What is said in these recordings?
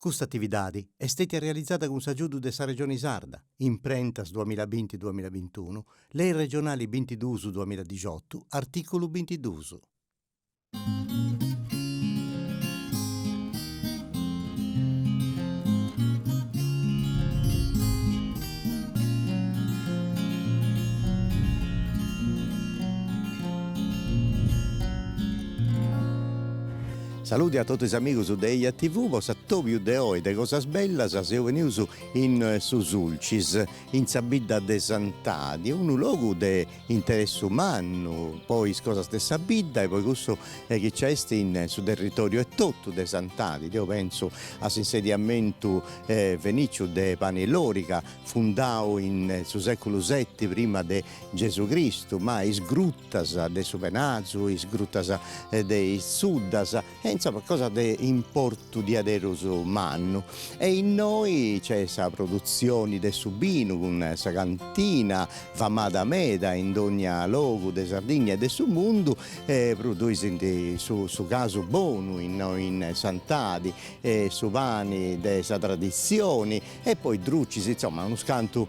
Questa attività è stata realizzata con s'aggiudu de sa Regione Sarda, imprentas 2020-2021, lei regionali 22-2018, articolo 22. Saluti a tutti gli amici de IA TV, vos a tobiu de oi de cosas bellas, seu venius in Susulcis, in Sabidda de Sant'Adi, un luogo de interesse umano, poi cosas de Sabidda e poi questo che c'è in su territorio è tutto de Sant'Adi. Io penso all'insediamento veniciu de Panellorica, fondato in su secolo VII prima de Gesù Cristo, ma is gruttas de su Penazzo, is gruttas de Suddas, insomma, cosa di importo di aderoso manno. E in noi c'è questa produzione del subino con sa cantina famata meda in ogni luogo de Sardegna e del suo mondo, produce su caso buono in Sant'Adi, su pani de sa tradizione e poi drucci, insomma, uno scanto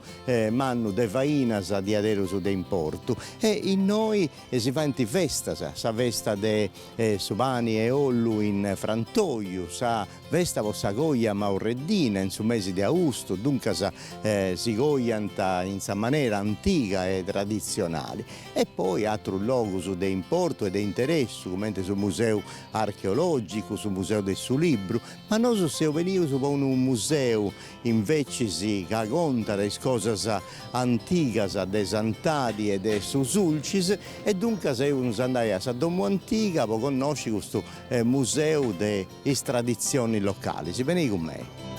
manno de fainas di aderoso de importo. E in noi si fa in festa, sa festa de su pani e ollu in Frantoio, sa festa vostra goia maurreddina in su mese di augusto, dunque si goianta in sa maniera antica e tradizionale. E poi altro luogo su de importo e de interesse, come sul museo archeologico, sul museo del suo libro, ma noi siamo venuti con un museo invece che conta le cose antiche de Sant'Adi e de Susulcis, e dunque siamo andati a sa domo antica per conoscere questo museo delle tradizioni locali. Si vieni con me.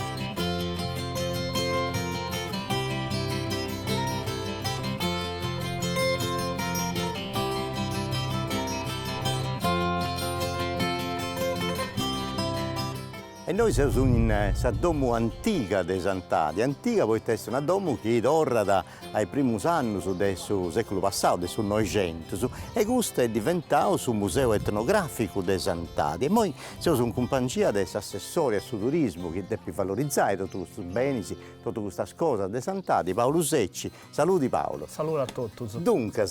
E noi siamo in sa domo antica de Sant'Adi, antica poiché è una domo che torna ai primi anni del secolo passato, del Novecento, e questo è diventato un museo etnografico de Sant'Adi. E noi siamo in compagnia dell'assessore al turismo che deve valorizzare tutti questi beni, tutte queste cose de Sant'Adi, Paolo Secci. Saluti Paolo. Saluti a tutti. Dunque,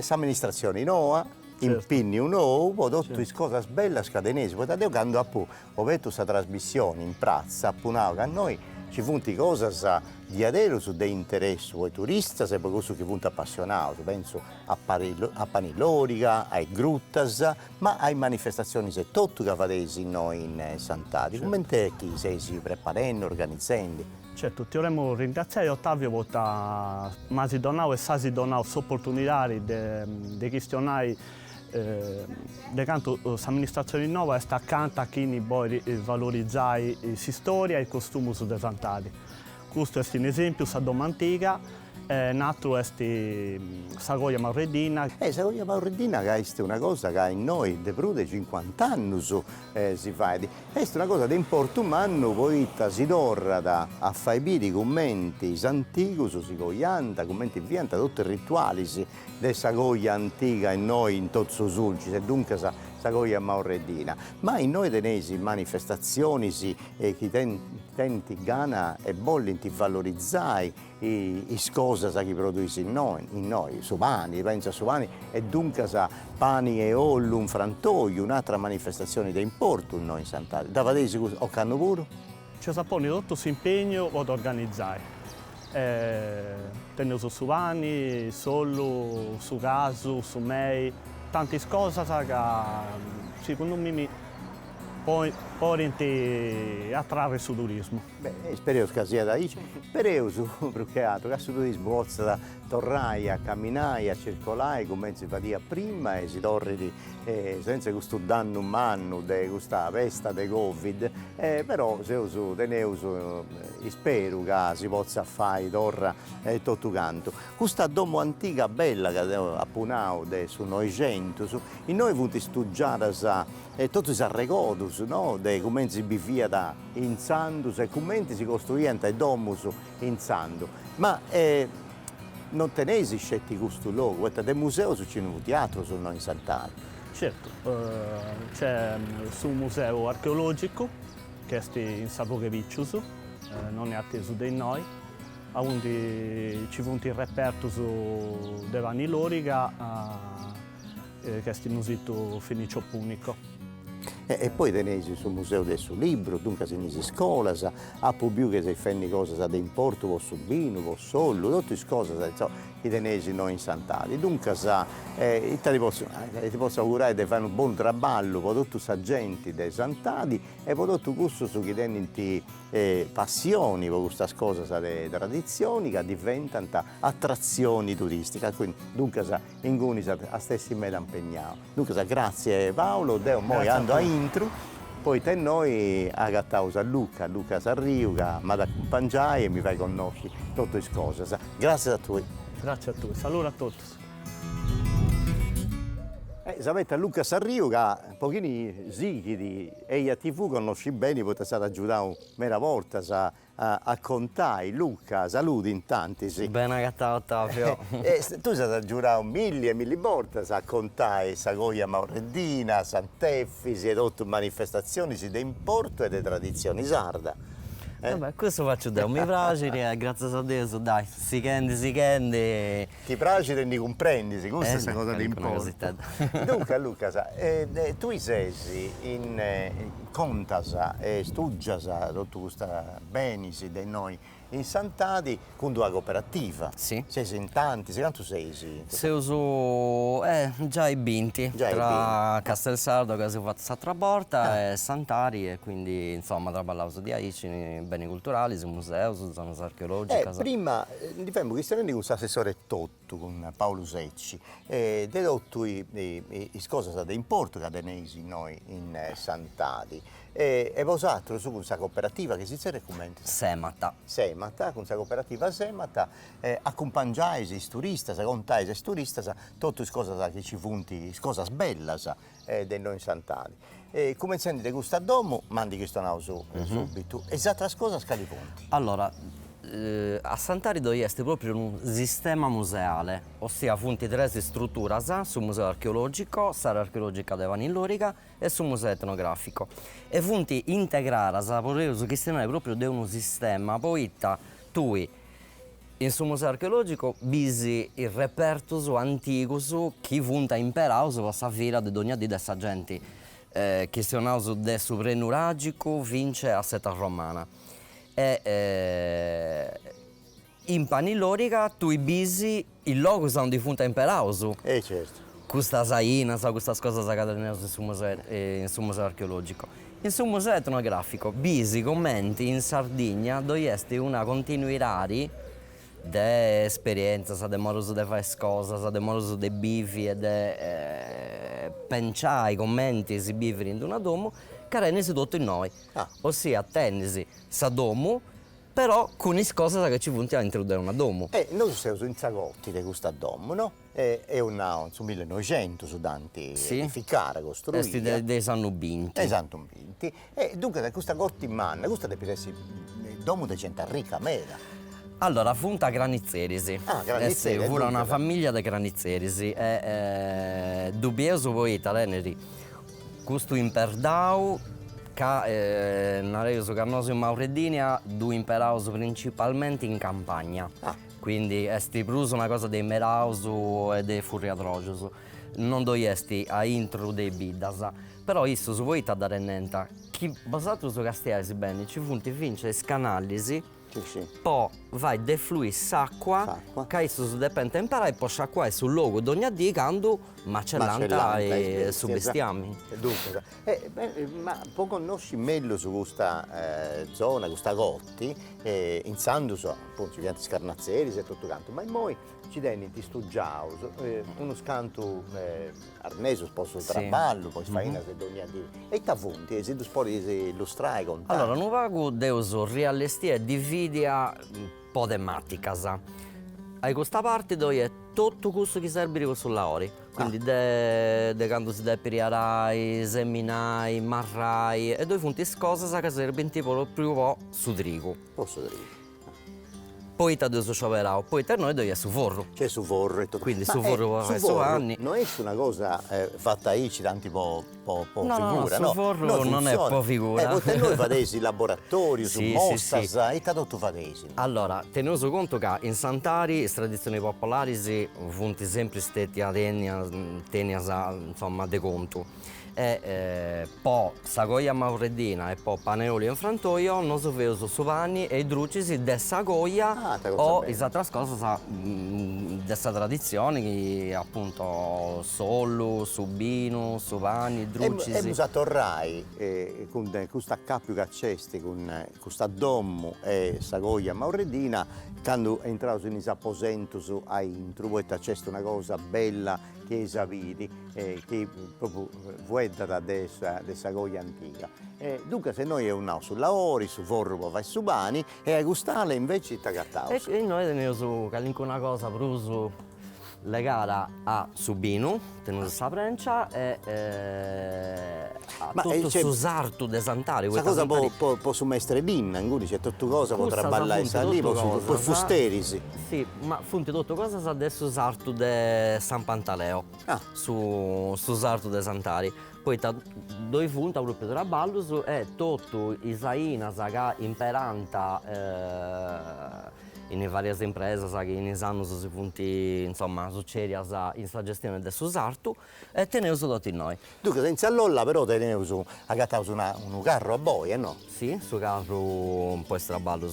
l'amministrazione nuova, impegni un nuovo, tutte le cose belle scadenesi, poi io quando ho visto questa trasmissione in piazza, appunto, a noi ci sono cose di adero su dei interessi, ai turisti, e poi questo che sono appassionati, penso a Panellorica, ai gruttas, ma ai manifestazioni se tutto che fate noi in Sant'Adi. Come te chi sei si preparando, organizzando? Certo, ti vorremmo ringraziare Ottavio per mi donato e sasi donato l'opportunità di questionare de canto l'amministrazione nuova sta accanto a chi vuole valorizzare la storia e i costumi de Sant'Adi. Questo è un esempio, la doma antica, nato è la goia maurreddina. La goia maurreddina è una cosa che in noi da più di 50 anni si fa. È una cosa di importo umano, poi si torna a fare i commenti antichi, si goianta, commenti vianta, tutti i rituali della goia antica in noi in Tozzo Sulcis e dunque sa goia maurreddina. Ma in noi tenesi manifestazioni che tenti gana e bollinti valorizzare le cose che produce in noi, su pani, penso a su pani e dunque sa pani e ollu, un frantoio, un'altra manifestazione di importo in noi in Sant'Adi. Da vedere o canno pure? Ci sapone tutto questo impegno ad organizzare. Tenere su pani, solo, su caso, su mei, tante cose che secondo me poi attrarre sul turismo. Beh, spero che sia da lì, spero più che altro che il turismo possa tornare a camminare, a circolare come si faceva prima e si torni senza questo danno umano di questa pesta di Covid, però se spero che si possa fare torna tutto canto. Questa domo antica bella che appunto su Novecento, in noi abbiamo studiato tutti i ricordi, no? De come si bivia da in Sandus e come si costruivano i domus in Sandu. Ma non tenesi scetti questo luogo, del museo c'è un teatro su noi in Sant'Adi. Certo, c'è sul museo archeologico che sti in sapore vicciusu, non è atteso dei noi, quindi ci funti il reperto su Devani Loriga, che è un sito finicio punico. E poi tenesi sul Museo del suo libro, dunque se ne si scola, a più che si fanno cose da importo, con su vino, con sollo, tutte le cose, i tenesi noi in Sant'Adi. Dunque ti posso augurare di fare un buon traballo per tutta questa gente dei Sant'Adi e per tutto questo su chi tenenti passioni per queste cose, le tradizioni che diventano attrazioni turistiche. Quindi, dunque, in cui a stessi me da impegnato. Dunque, grazie Paolo, Deo, moi ando a intro. Poi te noi agattaus a Luca Sarriu, che mi accompagnai e mi fai conoscere tutte le cose. Grazie a tutti. Grazie a tutti, saluto a tutti. Sapete, a Luca Sarriu, che un pochino sighi di EIA TV conosci bene, potete aiutare una volta a contare. Luca, saluti in tanti. Sì. Ben agattato Ottavio. Tu sei aiutato mille e mille volte a contare Sagoia Maureddina, Sant'Effisi e tutte manifestazioni di importo e di tradizioni sarda. Vabbè, questo faccio da mi piace, grazie a Dio, dai, si kende. Ti piace e ne comprendi, questa è questa cosa di importo. Dunque Luca, tu sei in contas e studias tutti questi beni di noi in Sant'Adi con una cooperativa. Sì. Sei in tanti, quanto sei? Se uso già i binti, tra Castelsardo che si è fatto questa traporta e Sant'Ari e quindi insomma traballavo di Aici, beni culturali, sul museo, su zone archeologiche. Prima diciamo che stiamo con l'assessore Tottu, con Paolo Secci, e detto le cose di importo che tenesi noi in Sant'Adi. E vosaltro su questa cooperativa che si recommenda? Semata, con questa cooperativa Semata, accompagnai i turisti, contai i turisti tutte le cose che ci funti, le cose belle di noi in Sant'Adi. Come senti di questo domo, mandi che sto subito. Esatte cose che li punti? Allora, a Sant'Ari è proprio un sistema museale, ossia funti tre strutture sul museo archeologico, sala archeologica di Devani Loriga e sul museo etnografico. E funti integrare la poliuso cristiana proprio di un sistema, poi tu in sul museo archeologico bisi il reperto antico che funta imperato su questa fila di ogni di questa gente, che si chiamano del suprenuragico vince a seta romana. In Panillorica tu bisi il logo sono di funta imperauso. Certo. Questa saina, queste cose che tengono sul museo archeologico. In sul museo etnografico bisi commenti in Sardegna dove è una continuità di esperienza, di modo di fare cose, di modo di bivi e di pensare i commenti si bivi in una domo che renesi tutto in noi, ossia tennisi sa domo, però con le cose che ci punti a introdurre una domo. Noi siamo in Zagotti di questa domo, no? È una su 1900 su Danti edificare, costruire. Questi dei sanno binti. Esatto, binti. E dunque da questa corte in mano, questa deve essere il domo di gente ricca, mera. Allora, funta Granizzerisi. Granizzerisi. Fu una famiglia di Granizzerisi. Dubbioso poi Taleneri. Questo imperdau, che Nareus Carnosio Maureddina, due imperaus principalmente in campagna. Quindi è pruso una cosa dei meraus e dei furriadrogios. Non doiesti a intro dei bidas. Però isso su voi da renenta. Chi basato su castiasi bene, ci funti vince scanalisi. Sì. Poi vai defluire l'acqua, che isso si deve temperare e poi sciacquare sul logo di ogni dì quando macellanta e su bestiami. Dunque, ma poi conosci meglio su questa zona, questa Gotti, in Sandus, appunto, ci viene Scarnazzeri e tutto quanto, ma poi ci danno di stugiaus, uno scanto arneso, posso traballo, poi faina se ogni dì. E t'avvunti, se tu puoi illustrare con te. Allora, non vago devo riallestire e dividere po' tematicas. A questa parte dove è tutto questo che serve sulla ori. Quindi de quando si deve periarai, seminai, marrai e dove funti cose che servono tipo più su trigo. Posso dire. poi ti devo scioperato, poi per noi devi su forro. C'è su forro e tutto. Quindi Ma, su forro su su anni. non è una cosa fatta aici, tanti po' No, figura, su forro non è po' figura. Perché noi fatesi il laboratorio, su Sì, mostas, sì. e tutto fatesi. Allora, tenuto conto che in Sant'Ari, le tradizioni popolari, funti sempre stati a tenia, insomma, de conto. E poi sagoia mauredina e poi paneoli in frantoio, non so vedo su panni e i drucisi de sagoia Ah, te cosa o bene. le altre cose dessa tradizione, che appunto sollu, subino, supani, E drucisi. bisogna tornare con questo accappio che c'è, con questa dommo e sagoia mauredina, quando entravo in aposento a intro, poi c'è una cosa bella che sapiti, che proprio vueda da questa goia antica. Dunque se noi andiamo sulla ori, su forro e su bani, e a gustare invece tagattavo. E noi teniamo su una cosa proprio legata a subino, tenuto sa prencia e a Ma, tutto c'è- su sarto de Sant'Ari. Questa cosa può su mestre binna, quindi c'è tutto cosa, potrà ballare lì, può fusterisi. Sì, ma funti tutto cosa adesso sarto de San Pantaleo, Ah. su sarto de Sant'Ari. Poi due funta proprio tra ballo e tutto Isaina, che imperanta in varie imprese che in anni si funti, insomma, succede in sta gestione del sarto e tenevo tutti noi. Dunque senza l'olla però tenevo su, agattavo un carro a boia, no? Sì, su carro un po' straballo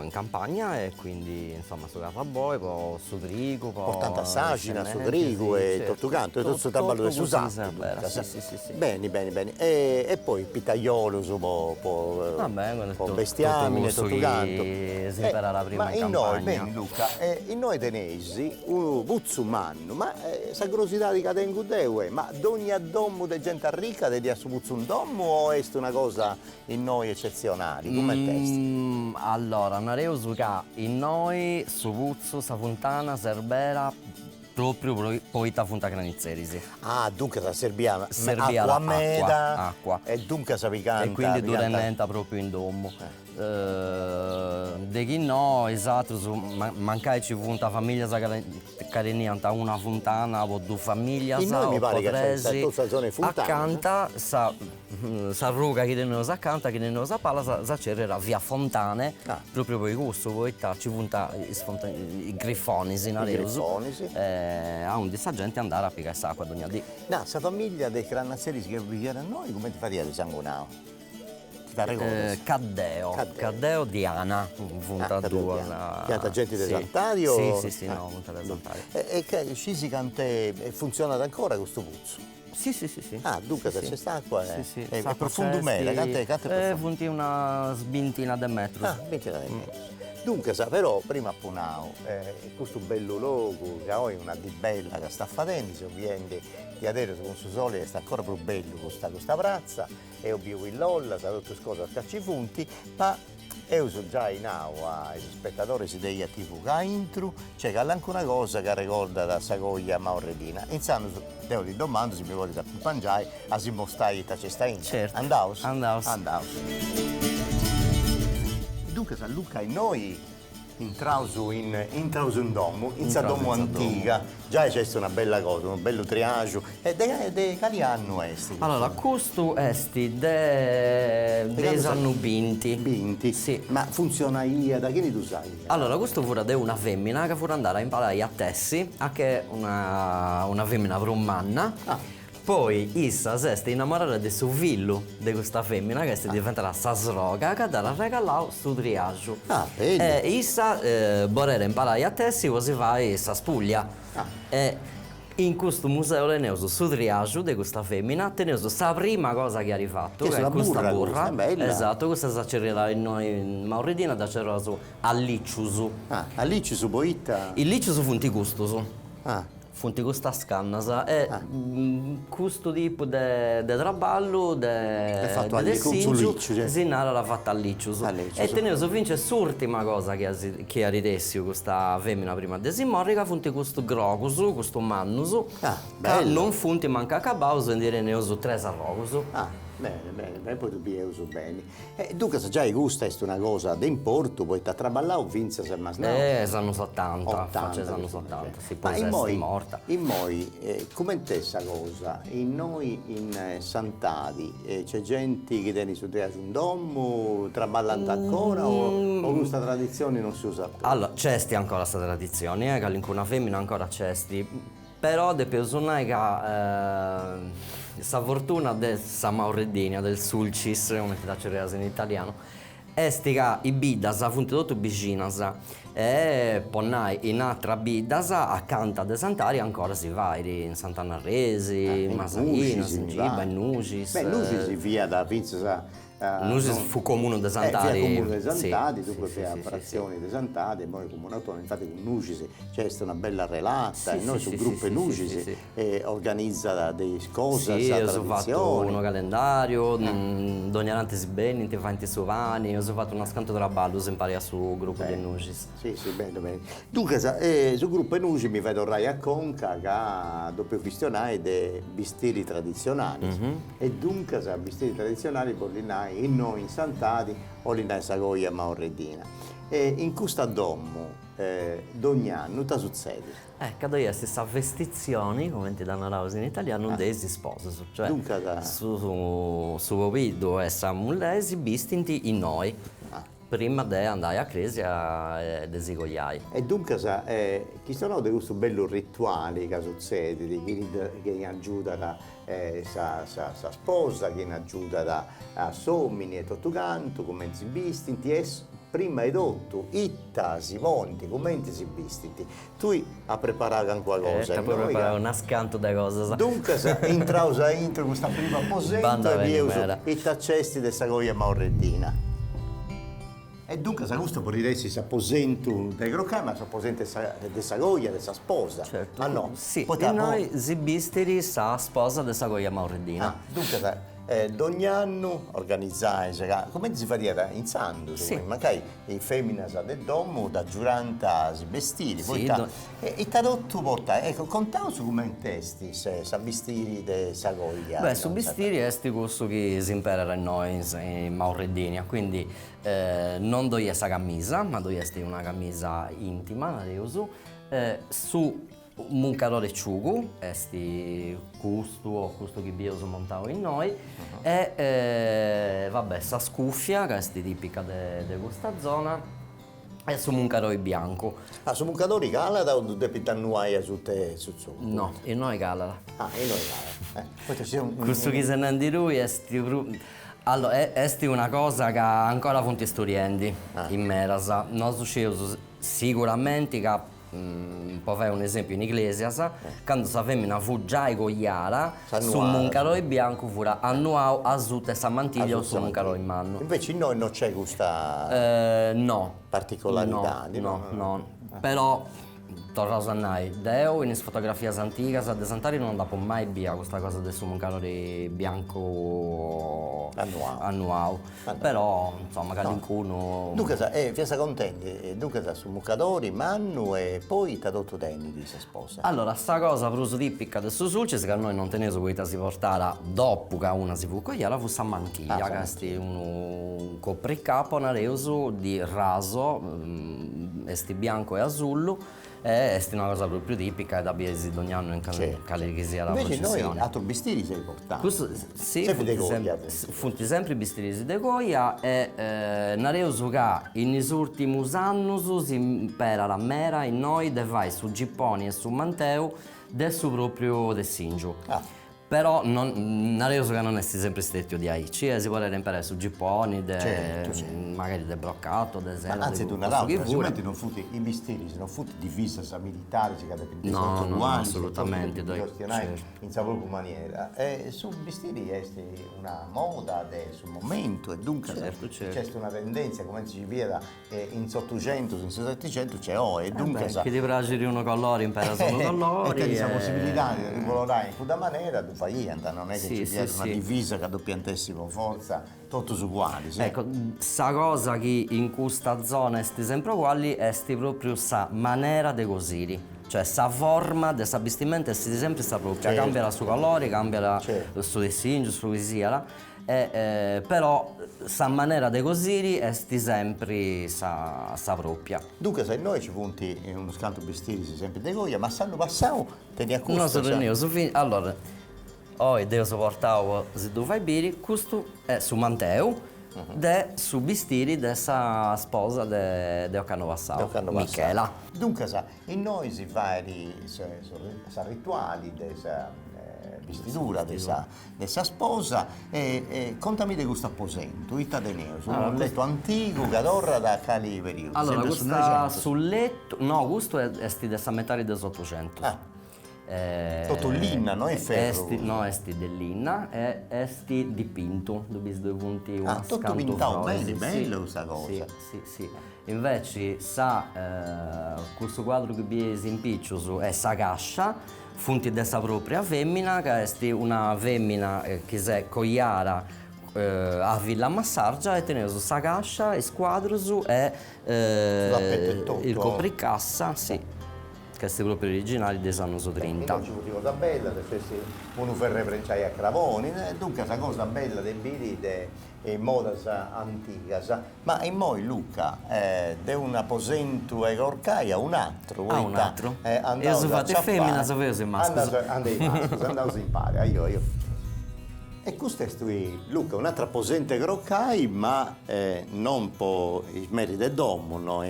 in campagna e quindi insomma su carro a boi, poi su trigo, poi Portando a sagina, su trigo e certo. tutto canto, e tutto sto traballo su sarto. Sì. Bene. E poi il pitaiolo su Vabbè, po' bestiamine, tutto tutto canto. si imparerà prima Ma in in noi, campagna. bene Luca, in noi tenesi un puzzo manno, ma sa curiosità di cadengu deue, ma d'ogni addommo di gente ricca di a su puzzo un dommo o è una cosa in noi eccezionali? Come è il testo? Allora, nareo su che in noi, su Puzzo, sa fontana, Serbera, proprio poi ta fonta Granizzerisi. Ah, dunque sa serbiana, Serbiana, acqua meda, acqua. e dunque sa picante. E quindi picanta. duramente proprio in domo. De chi no, esatto, mancai ci fu una famiglia che niente, una fontana o due famiglie, In noi mi pare che c'è tresi, tutta zona fontana. accanto, sa ruga che noi accanto, che noi palla, sa c'era via Fontane, Ah. proprio per questo, poi ci fu i grifoni, in grifoni, sì. a un di sta gente andare a piccare l'acqua ogni dì. No, questa famiglia dei Crannazzeri che viviamo a noi, come ti faria di sanguinao? Ti pare come? Caddeo Diana, punta due. Chianta gente del Santario? Sì, no, punta del Santario. E che ci si cante e funziona ancora questo puzzo? Sì. Ah, dunque se c'è st'acqua Sì. è profondo mera, cante profondo. Funti una sbintina di metro. Ah, 20 Dunque, però, prima a Punao, questo bello luogo, che oggi è una di bella che sta facendo, se ovviamente di adesso con su sole sta ancora più bello questa prazza, e ovvio qui l'olla, sa tutte cose a cacci funti, ma io sono già in aula, ai spettatori si degli TV che intro, c'è che anche una cosa che ricorda da Sagoia Mauredina. Iniziando, devo di domando se mi vuole da mangiare, a si mostai e c'è sta in. Certo. Andaus? Andaus. Dunque San Luca e noi intrausu in domo, in sta domo antica, già c'è una bella cosa, un bello triagio, e de cali anno esti? Allora, questo esti de Sannubinti. Binti? Sì. Ma funziona io, da chi ne tu sai? Allora, questo fu di una femmina che fu andare a imparare a tessi, a che una femmina romana. Ah. Poi essa si è innamorata del suo figlio, di questa femmina, che si diventerà sa sroga, che ha regalato su triagio. Ah, bello. E essa vorrà imparare a tessi, così fa essa spuglia. Ah. E in questo museo tenevo su triagio di questa femmina, tenevo la prima cosa che ha rifatto, Che è è la questa burra, burra. bella. Esatto, questa si c'era in noi in Mauredina, da c'era su all'icciusu. Ah, lì ci su boitta? Il licciusu funti gustoso. Ah. Funti questa scannasa e questo tipo di traballo fatto di sul sigio liccio, cioè. Zinara l'ha fatta a licciusu. E tenevo vince l'ultima cosa che ha ridessi questa femmina prima di simorrica funti questo grocusu, questo mannusu Ah, che bello. non funti manca cabauso e dire ne uso tre arrogusu. Ah, bene, poi tu uso bene. Dunque, se già gusta è una cosa d'importo, poi ti ha traballato, vince se ma no. Sono 80, sono 80, si può essere morta. In noi, come è questa cosa? In noi in Sant'Adi c'è gente che tiene su te un domo, traballando ancora o questa tradizione non si usa più? Allora, c'è ancora questa tradizione, che all'incuna femmina ancora c'è, però de personaggi sa fortuna de sa Mauredina, del Sulcis, come ti dice in italiano, è che i bidas sono tutti vicinas e poi in altra bidas accanto a Sant'Ari ancora si va in Sant'Anarresi, in Masarina, in Giba, in Nucis. Beh, Nucis si via da Pizza. Nucis fu comune di Sant'Ari. Comune di Sant'Ari, dunque sì, frazioni di Sant'Ari, e poi comune autonomo. Infatti con Nucis c'è una bella relata, e noi sul gruppo Nucis organizza delle cose, sì, tradizioni. ho fatto un calendario, ogni anno si bene, ti fai su vani, ho fatto una scanto tra ballo, si impara sul gruppo di Nucis. Sì, bene. Dunque, sul gruppo Nucis mi vedo Rai a Conca che dopo questionare dei vestiti tradizionali. E dunque, se vestiti tradizionali, bollinai in noi in Sant'Adi o in Sagoia Mauredina. E in questo domo d'ogni anno cosa succede? Cado è questa vestizioni, come ti danno in italiano, dei sposi. Cioè, dunque, su Popido e Samulesi bistinti in noi, prima di andare a Cresia e desigogliai. E dunque, chi sono di questo bello rituale che succede, che aiuta sa sposa, che aiuta a somini e tutto canto, come si bistinti, e prima di tutto, itta si monti, come si bistinti. Tu hai preparato anche qualcosa. Puoi preparare una scanto di cose. Dunque, intro questa prima posetta e via i taccesti di Sagoia Mauredina. E dunque, se questo può dire si apposento del Grocama, ma si apposento di Sagoia, della sposa. Certo. Ah no? Sì, e noi si bisteri sa sposa di Sagoia Mauredina. Dunque, ogni anno organizzare, come si fa dire? In santo, sì. Magari i femmine del domo, da giuranta si vestiti, sì, e tradotto porta, ecco, contiamo su come in testi, se vestiti di Sagoia. Beh, su vestiti è questo che si impara in noi in Mauredina, quindi non do questa camisa, ma do una camisa intima, la uso, su un calore ciugo, questo che abbiamo montato in noi, e vabbè, sa scuffia, che è tipica di questa zona, e su un calore bianco. Su un calore calada o devi tannuare su te su? No, in noi calada. In noi calada. Questo che se ne di lui è allora, è una cosa che ancora fonti studenti in Merasa. Non succede sicuramente che può fare un esempio in Iglesias, quando la femmina fu già egoiara, su un calore bianco fu annuale a tutte sa mantiglia o su un calore in mano. Invece in noi non c'è questa particolarità. No. Però torno a noi, Deo in fotografie antiche di Sant'Ari non dopo mai via questa cosa del suo calore bianco annuale. Però insomma qualcuno. Dunque, fiasa contenti, dunque su Mucadori, Mannu e poi ti ha dato Tenni di se sposa. Allora, sta cosa per uso tipica del suo successo che noi non tenevo quella si portava dopo che una si fu cogliata, fu San Mantiglia, che è un copricapo, una reuso di raso, esti bianco e azzurro. È una cosa proprio tipica da biesi ogni anno in Calerisia la processione. Invece noi a Torbistiri sei portato. Questo sì, funti sempre i bistiri di Goia e nareuso che in questi ultimi anni si impara la mera in noi de vai su Gipponi e su Manteu del suo proprio del Singiu. Però nareuso che non è sempre stesso di Aici, si vuole imparare su Gipponi, magari del broccato, ad esempio. Ma anzi, tu sicuramente non futi i misteri, se non futi divisa militari, si cade per no, assolutamente, in sa propria maniera. E su misteri è una moda sul momento e dunque c'è una tendenza, come si vede in 800, in 700 c'è e dunque che ti piace di uno colore, impara solo colori. E c'è la possibilità di colorare in quella maniera, non è che ci sia una divisa che doppiantessi con forza, tutti uguali. Sì. Ecco, sta cosa che in questa zona è sempre uguali è proprio sa maniera di cosire. Cioè, sa forma del vestimento è sempre sta propria, cambia il suo colore, cambia il suo disegno, il suo sia. però sa maniera de cosiri esti sempre sa propria. Dunque, se noi ci punti in uno scanto vestiti sempre de goia, ma s'hanno passato, te ne accusto. No, sorrenio, allora, oggi devo sopportare se tu fai bere, questo è su Manteu, de su vestiti dessa sposa de Occano Passau, Michela. Dunque, in noi si fa sa rituali dessa vestidura dessa sposa e contami di questo apposento, itadeneo, su un letto antico che adorra da cali periodi. Allora, sempre questo sul letto, no, questo è da sa metà dell'800. Tutto linna, no? È ferro. No, esti dell'inna e esti dipinto, due punti, una tutto scanto pintato, frosi, bello questa cosa. Sì. Invece questo quadro che vi in piccios è sa cascia, funti dessa propria femmina, che è una femmina che si è cogliara a Villa Massargia e tenere su sa cascia, e squadrosu e il copricassa, sì. Questi proprio originali dei anni 30. Non ci fu cosa bella, se uno per reprenciare a Cravoni, dunque questa cosa bella dei biri e moda antica, ma in moi Luca, de un aposento e orcaia un altro, un altro? Io sono fatto femmina, sapevo se maschio. Andavo in pari, io. E questo è Luca, un'altra posente groccai, ma non per i meriti d'uomo, no?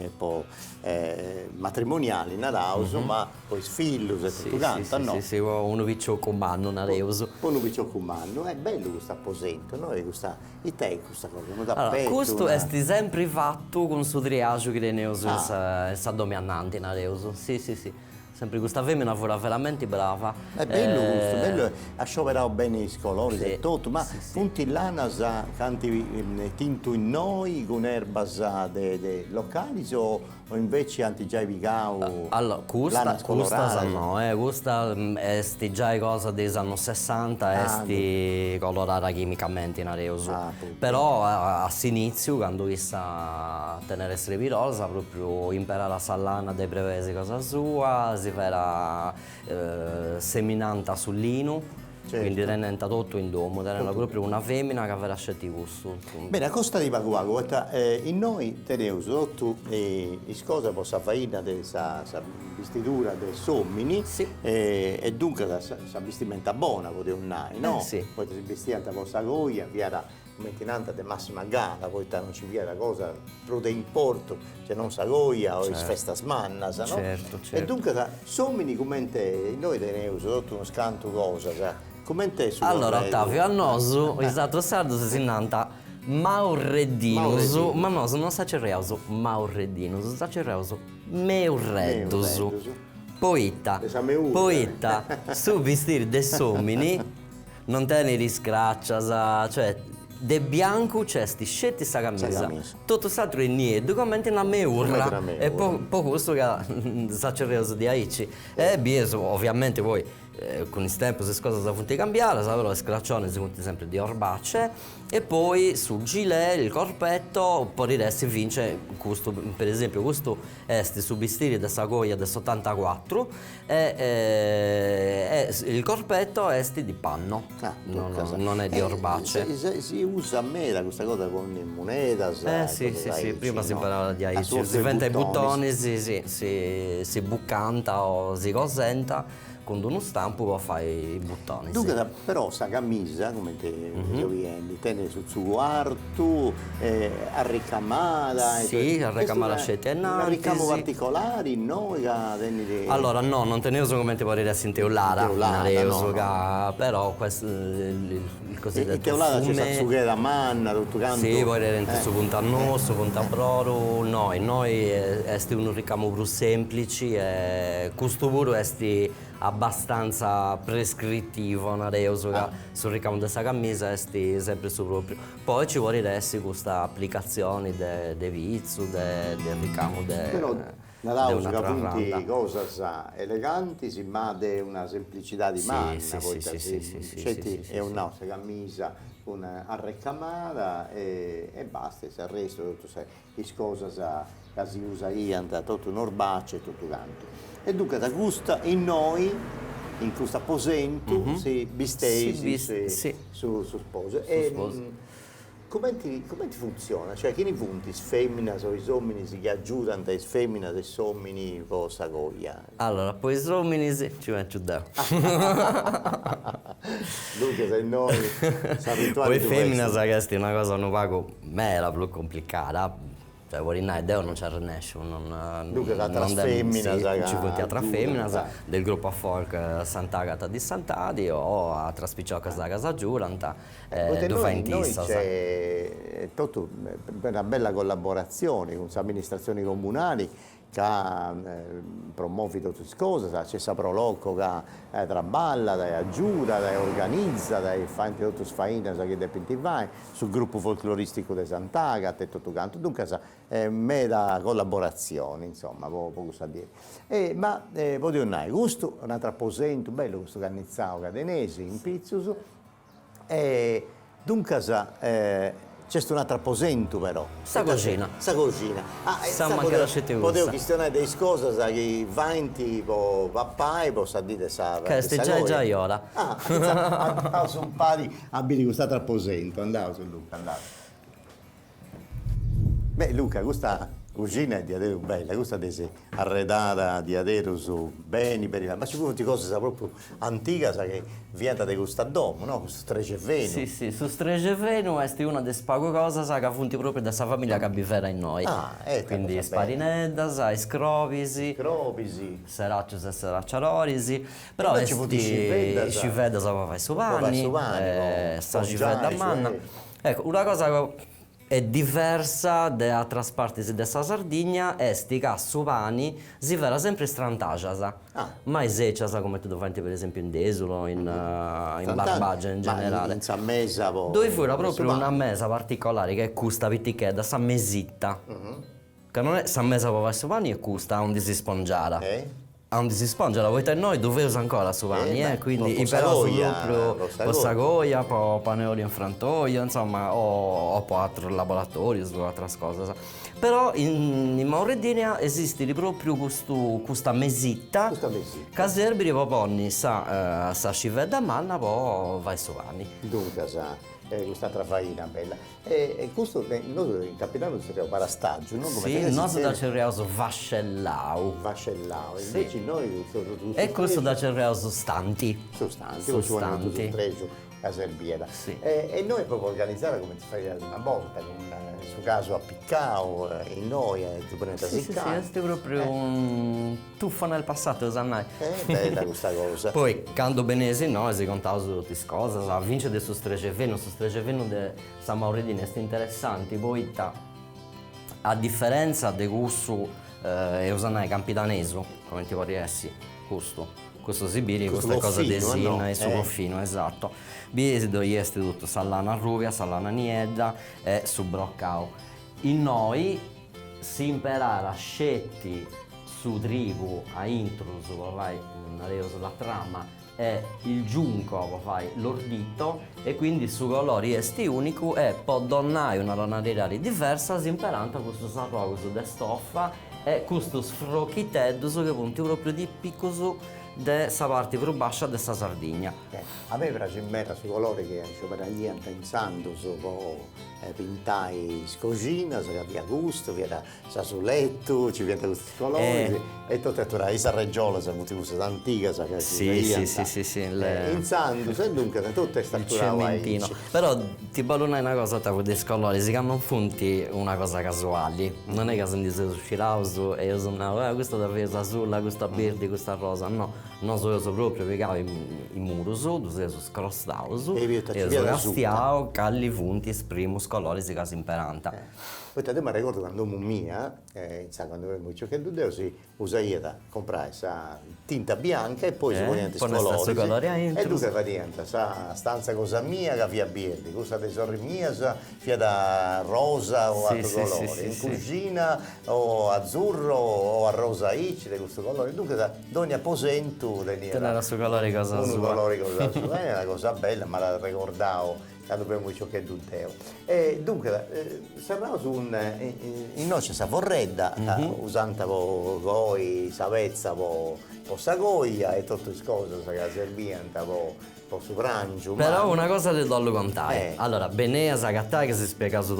Matrimoniali, narauso, ma poi sfillos e tutto quanto, no? Sì, uno vicino comando, narauso. Uno vicino comando, è bello questo apposento, no? Questa cosa, uno da allora, questo è sempre fatto con suo triagio che teneuso sa dominante, narauso, sì. Sempre questa femmina fu veramente brava. È bello questo, bello, ha scioperato bene i colori e tutto, ma punti l'anas canti tinto in noi con erbas de locali o invece anti già vigao? Allora, questa no, questa è già cosa degli anni 60, è colorata chimicamente in areuso. Però a inizio, quando vista tenere strepirosa, proprio imparare la sallana dei prevesi cosa sua, si era seminanta sull'ino. Certo. Quindi renenta tutto in domo, era proprio una femmina che aveva scelto questo. Bene, a costa di Paguago, in noi teniamo tutto le cose per la faina della vestitura dei sommini e dunque la vestimenta buona, potete un'ai, no? Poi si vestimenta con la goia, viara mettinanta di massima gara, poi non ci via la cosa pro de importo, se non sa goia o festa smannas, no? Certo. E dunque sommini come noi teniamo tutto uno scanto cosa, allora Ottavio, a nosu, il stato sardo si innanta Maurredinus, ma nosu non sa cerreuso Maurredinus, sa cerreuso Meurredus. Poeta, su vestire dei sommini, non te ne riscraccia, cioè de bianco c'è sti scetti sta camisa, tutto l'altro è niente, come una meurra, e poi questo che sa cerreuso di aici, e bieso ovviamente poi con il tempo se cose si funti cambiare, però le scraccione si funti sempre di orbacce e poi sul gilet, il corpetto, poi il resto vince questo, per esempio questo è su vestire da Sagoia del 84 e il corpetto è di panno, non è di orbacce. Si usa a mera questa cosa con le monete. Sì, prima si parlava di aici, si vende i buttoni, si buccanta o si cosenta. Con uno stampo va a fare i buttoni. Dunque, però, sta camisa, come te vieni, tiene sul suo arto, arriccamata. Sì, arriccamata scetenante. Arriccamo particolari, no? Allora, no, non tenevo come te vorrei in teolara, però questo il cosiddetto in teolara c'è Satsughera manna, tutto canto. Sì, poi era su punta nosso, punta broro, noi è un ricamo più semplici e questo puro è abbastanza prescrittivo, sul ricamo della camisa è sempre su proprio. Poi ci vuole resti questa applicazione de vizzo, del ricamo Nell'auso che appunti cose eleganti, ma di una semplicità di manna. Sì. È una camisa con arrecamata e basta, se il resto tutte le cose che si usa tutto un orbaccio e tutto quanto. E dunque da gusta in noi in questo aposento si bistesi sì. su sposo. Sposo. Come ti funziona? Cioè, chi ne punti? Femmina o i uomini che aiutano le femmine e gli uomini con la goia? Allora, poi i uomini ci aiutano. Luca, se noi siamo abituati Poi a femmina questo. sa che è una cosa un poco mera più complicata. Cioè, vuoi dire, Deo non ci riesce, Dunque, la trasfemmina, ci vuoi tra femmina, giura, del gruppo a folk Sant'Agata di Sant'Adi o a Traspicciocca da Casa Giuranta, dove fai in tissa. C'è una bella collaborazione con le amministrazioni comunali che promuove tutte queste cose, c'è questa Prolocco che traballa, che aiuta, che organizza, che fa anche tutte le faine che dipinti vai, sul gruppo folcloristico di Sant'Agata e tutto quanto. Dunque, mera collaborazione, insomma, poco sa dire. Ma voglio dire, questo è un altro aposento, bello questo Cannizzao Cadenesi, in Pizzus, dunque c'è un altro aposento però. Sta cucina. Sta cucina. Potevo questionare delle cose che vanti po papà e posso dire sa. Che stai già ora. Andavo su un pari abili questo altro aposento, andavo su Luca, andavo. Beh Luca, questa cucina è di Adero bella, questa è arredata di Adero su beni per il... Ma ci sono cose proprio antica che viene da questo domo, no? Questo Stregeveno. Sì, su Stregeveno è una delle poche cose che funti proprio da questa famiglia che abita in noi. Quindi sparineddas, scrovisi, seraccios e seracciarorisi, però ci vede se va su vanni, sta ci vede a manna. Ecco, una cosa che è diversa da altre parti della Sardegna è che su pani si vede sempre strantagiasa, mai secciasa come tu fai per esempio in Desulo, in Barbagia in generale. In Sammesa, dove fuori proprio una mesa particolare che è questa pitichetta, sa mesita, che non è sa mesa per fare su pani, è questa, onde si spongiara. Onde si spongia la volta noi dove usa ancora su pani, quindi però proprio possa goia, paneoli in frantoio, insomma, o per altri laboratori, su altre cose. Però in Mauritania esiste proprio questa mesita che serve per ponni sa scivetta manna, poi vai su pani. Dunque sa. Questa trafaina bella. E questo noi in capitano ci abbiamo parastaggio, no? Sì, il nostro da cerreoso vascellau. Invece noi e questo da cerreoso stanti. Sostanti. La Serbiera. Sì. E noi proprio organizzare come ti fai una volta, con il suo caso a Piccao, in noi, tu prendete sì, è proprio un tuffo nel passato, Sannai. Bella questa cosa. Poi, quando benesi, no, si contava su tutte queste cose, a vincere su Stregeveno di San Mauritino è interessante, poi a differenza di questo Eusannai Campitaneso, come ti vorresti, questo Sibiri, questa cosa di Sin e su confino, esatto. Biesi dove è tutto Sallana Ruvia, Sallana Niedda e su Broccao. In noi si imparare a scetti su tribu, a intrus, vai, sulla trama, e il giunco, fai l'ordito, e quindi su colori esti unico e può donare una tonalità diversa, si imparando questo sapore di stoffa e questo sfrocchiteddo che punti proprio di piccoso della parte più bassa della Sardegna. A me piace mettere sui colori che per lì pensando su pintai scocina, che via gusto, via sul letto, ci viene questi colori e tutto è la regiola, sono tutte queste antiche, sì. In Sandu, se dunque tutta è statura però ti ballona una cosa tra questi colori, si chiamano funti una cosa casuali, non è che se dice uscirauso e io sono questa da vesa azzurra, questa verde, questa rosa, no. Non so proprio pegavo i muros, dove sono scrostato e sono castiato, calli funti, esprimo colori si casa imperanta. Poi te mi ricordo quando mia, quando avevo dice che tu si usava comprare questa tinta bianca e poi si poneva questi colori e tu che praticamente sa stanza cosa mia che via verde, questa tesoro mia via da rosa o altro colore, in cucina o azzurro o a rosa di questo colore, dunque da ogni aposento era su colori cosa sua. È una cosa bella, ma la ricordavo quando abbiamo ciò che è Dudeo. E dunque, sarà su in noce sa vorredda, usando goi, savezza, po sagoia e tutte le cose che serviano, po su prancio. Però una cosa ti do contare. Eh. Allora, bene Sagattai che si spiega su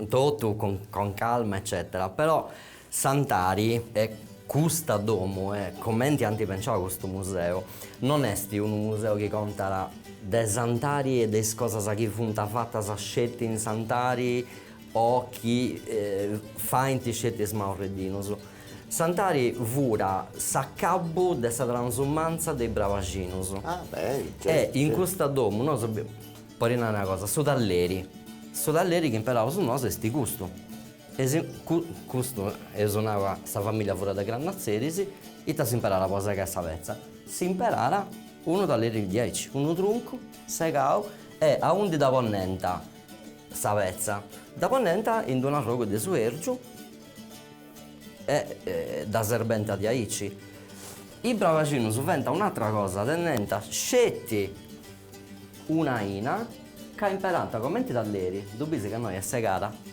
tutto con calma, eccetera. Però Santari è custa domo, commenti antipenciava questo museo. Non è un museo che conta dei Santari e delle cose che funta fatta sa scetti in Santari o chi fa in ti scetti smaurreddinos. Santari vura s'accabbo dessa transumanza dei bravaginos. Ah, beh, E in questo domo noi dobbiamo porre una cosa, Sodalleri che imparava su noi sti gusto. Questo esonava sa famiglia fuori da Grannazerisi e si imparava la cosa che è savezza. Si imparava uno dalle 10, uno trunco, segao e a un di da ponnenta savezza. Da ponnenta in una rogo di suergiu e da serbenta di aici. I bravacino suventa un'altra cosa, tenenta scetti una ina che ha imparato commenti dall'eri, dubisi che noi è segata.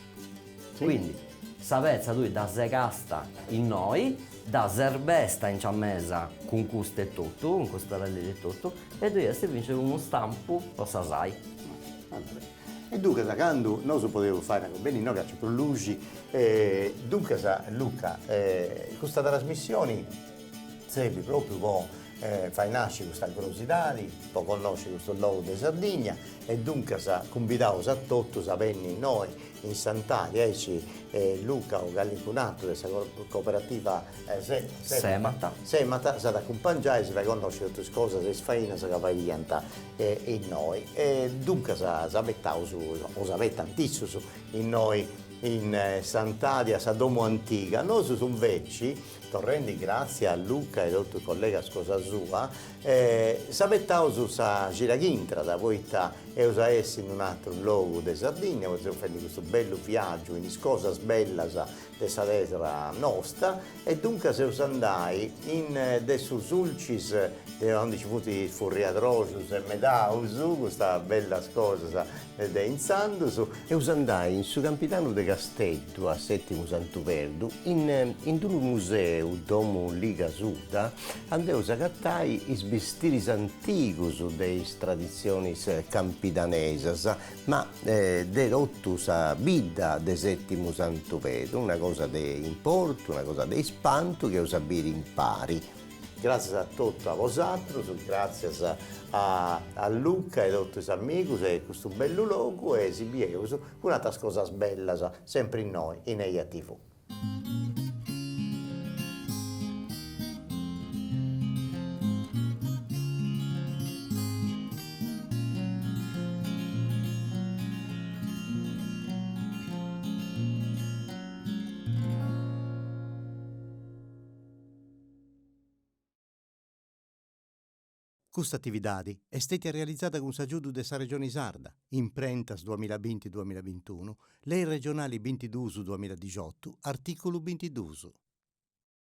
Sì. Quindi savezza lui da segasta in noi, da serbesta in ciammesa con questo e tutto, con questo e tutto, e tu si vince uno stampo o sasai. E dunque, da quando noi potevo fare una bene, noi che ci produci, dunque, Luca, questa trasmissione serve proprio per fare nascere questa curiosità, per conoscere questo luogo di Sardegna e dunque convitiamo a tutti a venire noi in Sant'Aria, Luca o Gallicunato della cooperativa Semata, ad accompagnare e conoscere tutte le cose, le sfaine che fanno in noi. E dunque sappiamo o sapete tantissimo in noi in Sant'Aria, sa domo antica. Noi siamo vecchi, torrendo grazie a Luca e tutti i colleghi a scuola sua, sappiamo su sa Giraghintra, da voi e usa essere in un altro luogo di Sardegna, possiamo fare questo bello viaggio in cose belle della terra nostra e dunque se andai in de susulcis onde ci fu i furriadrosus e medausu, questa bella cosa de insandus e usandai in su Campitano de Castello a Settimo Santuverdu in un museo domo Liga Suda andeu sagattai is vestiris antigus de tradizioni campitanesas ma de rottus a bidda de Settimo Santuverdu, una cosa di importo, una cosa di spanto che usabiri impari. Grazie a tutti a vosaltros, grazie a Luca e a tutti gli amici e questo bello luogo e si viene un'altra cosa bella sempre in noi, in Eia TV. Questa attività è stata realizzata con l'aiuto della Regione Sarda, Imprentas 2020-2021, Lei regionali 22-2018, articolo 22.